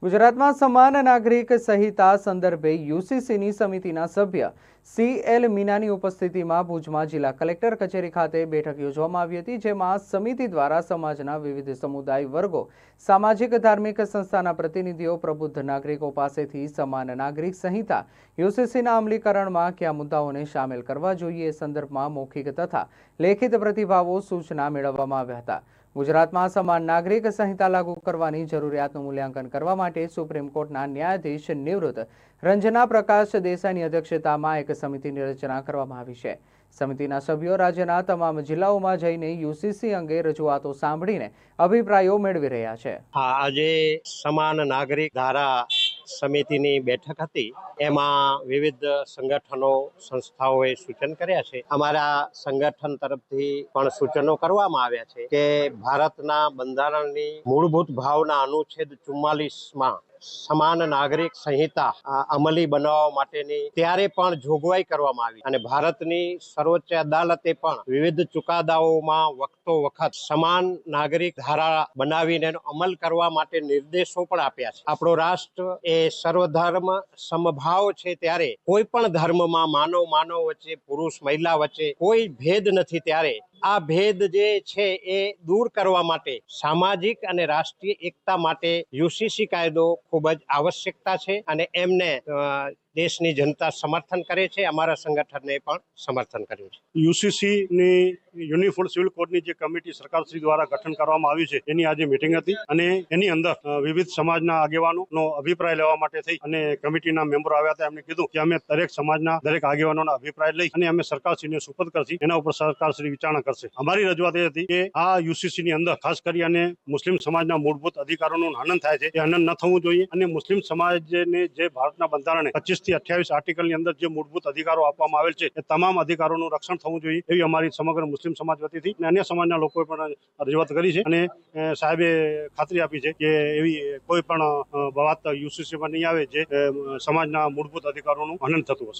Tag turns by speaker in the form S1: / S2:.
S1: ગુજરાતમાં સમાન નાગરિક સંહિતા સંદર્ભે યુસીસીની સમિતિના સભ્ય CL મીનાની ઉપસ્થિતિમાં ભુજમાં જિલ્લા કલેક્ટર કચેરી ખાતે બેઠક યોજવામાં આવી હતી, જેમાં સમિતિ દ્વારા સમાજના વિવિધ સમુદાય વર્ગો, સામાજિક ધાર્મિક સંસ્થાના પ્રતિનિધિઓ, પ્રબુદ્ધ નાગરિકો પાસેથી સમાન નાગરિક સંહિતા યુસીસીના અમલીકરણમાં કયા મુદ્દાઓને સામેલ કરવા જોઈએ એ સંદર્ભમાં મૌખિક તથા લેખિત પ્રતિભાવો સૂચના મેળવવામાં આવ્યા હતા। ગુજરાતમાં સમાન નાગરિક સંહિતા લાગુ કરવાની જરૂરિયાતનું મૂલ્યાંકન કરવા માટે સુપ્રીમ કોર્ટના ન્યાયાધીશ નિવૃત્ત રંजना પ્રકાશ દેસાઈની અધ્યક્ષતામાં એક સમિતિની રચના કરવામાં આવી છે। સમિતિના સભ્યો રાજ્યના તમામ જિલ્લાઓમાં જઈને યુસીસી અંગે રજૂઆતો સાંભળીને અભિપ્રાયો મેળવી રહ્યા છે।
S2: આજે સમાન નાગરિક ધારા સમિતિની બેઠક હતી, એમાં વિવિધ સંગઠનો સંસ્થાઓએ સૂચન કર્યા છે। અમારા સંગઠન તરફથી પણ સૂચનો કરવામાં આવ્યા છે કે ભારતના બંધારણની મૂળભૂત ભાવના અનુચ્છેદ 44માં સમાન નાગરિક સંહિતા અમલી બનાવવા માટેની ત્યારે પણ જોગવાઈ કરવામાં આવી અને ભારતની સર્વોચ્ચ અદાલતે પણ વિવિધ ચુકાદાઓમાં વખતો વખત સમાન નાગરિક ધારા બનાવીને એનો અમલ કરવા માટે નિર્દેશો પણ આપ્યા છે। આપણો રાષ્ટ્ર એ સર્વધર્મ સમભાવ છે, ત્યારે કોઈ પણ ધર્મમાં માનવ વચ્ચે, પુરુષ મહિલા વચ્ચે કોઈ ભેદ નથી। ત્યારે આ ભેદ જે છે એ દૂર કરવા માટે સામાજિક અને રાષ્ટ્રીય એકતા માટે યુસીસી કાયદો ખૂબ જ આવશ્યકતા છે અને એમને દેશની જનતા સમર્થન કરે છે। અમારા સંગઠનને પણ સમર્થન કર્યું છે।
S3: યુસીસી ની યુનિફોર્મ સિવિલ કોડની જે કમિટી સરકારશ્રી દ્વારા ગઠન કરવામાં આવી છે, એની આજે મીટિંગ હતી અને એની અંદર વિવિધ સમાજના આગેવાનોનો અભિપ્રાય લેવા માટે થઈ અને કમિટીના મેમ્બરો આવ્યા હતા। એમને કીધું કે અમે દરેક સમાજના દરેક આગેવાનોના અભિપ્રાય લઈ અને અમે સરકારશ્રીને સુપરત કરશી, એના ઉપર સરકારશ્રી વિચારણા કરશે। અમારી રજૂઆત એ હતી કે આ યુસીસી ની અંદર ખાસ કરી અને મુસ્લિમ સમાજના મૂળભૂત અધિકારોનું હનન થાય છે, એ હનન ન થવું જોઈએ અને મુસ્લિમ સમાજને જે ભારતના બંધારણે 25 થી 28 આર્ટિકલની અંદર જે મૂળભૂત અધિકારો આપવામાં આવેલ છે, એ તમામ અધિકારોનું રક્ષણ થવું જોઈએ, એવી અમારી સમગ્ર મુસ્લિમ સમાજ વતીથી અને અન્ય સમાજના લોકોએ પણ રજૂઆત કરી છે અને સાહેબે ખાતરી આપી છે કે એવી કોઈ પણ વાત યુસીસીમાં નહીં આવે જે સમાજના મૂળભૂત અધિકારોનું હનન થતું હશે।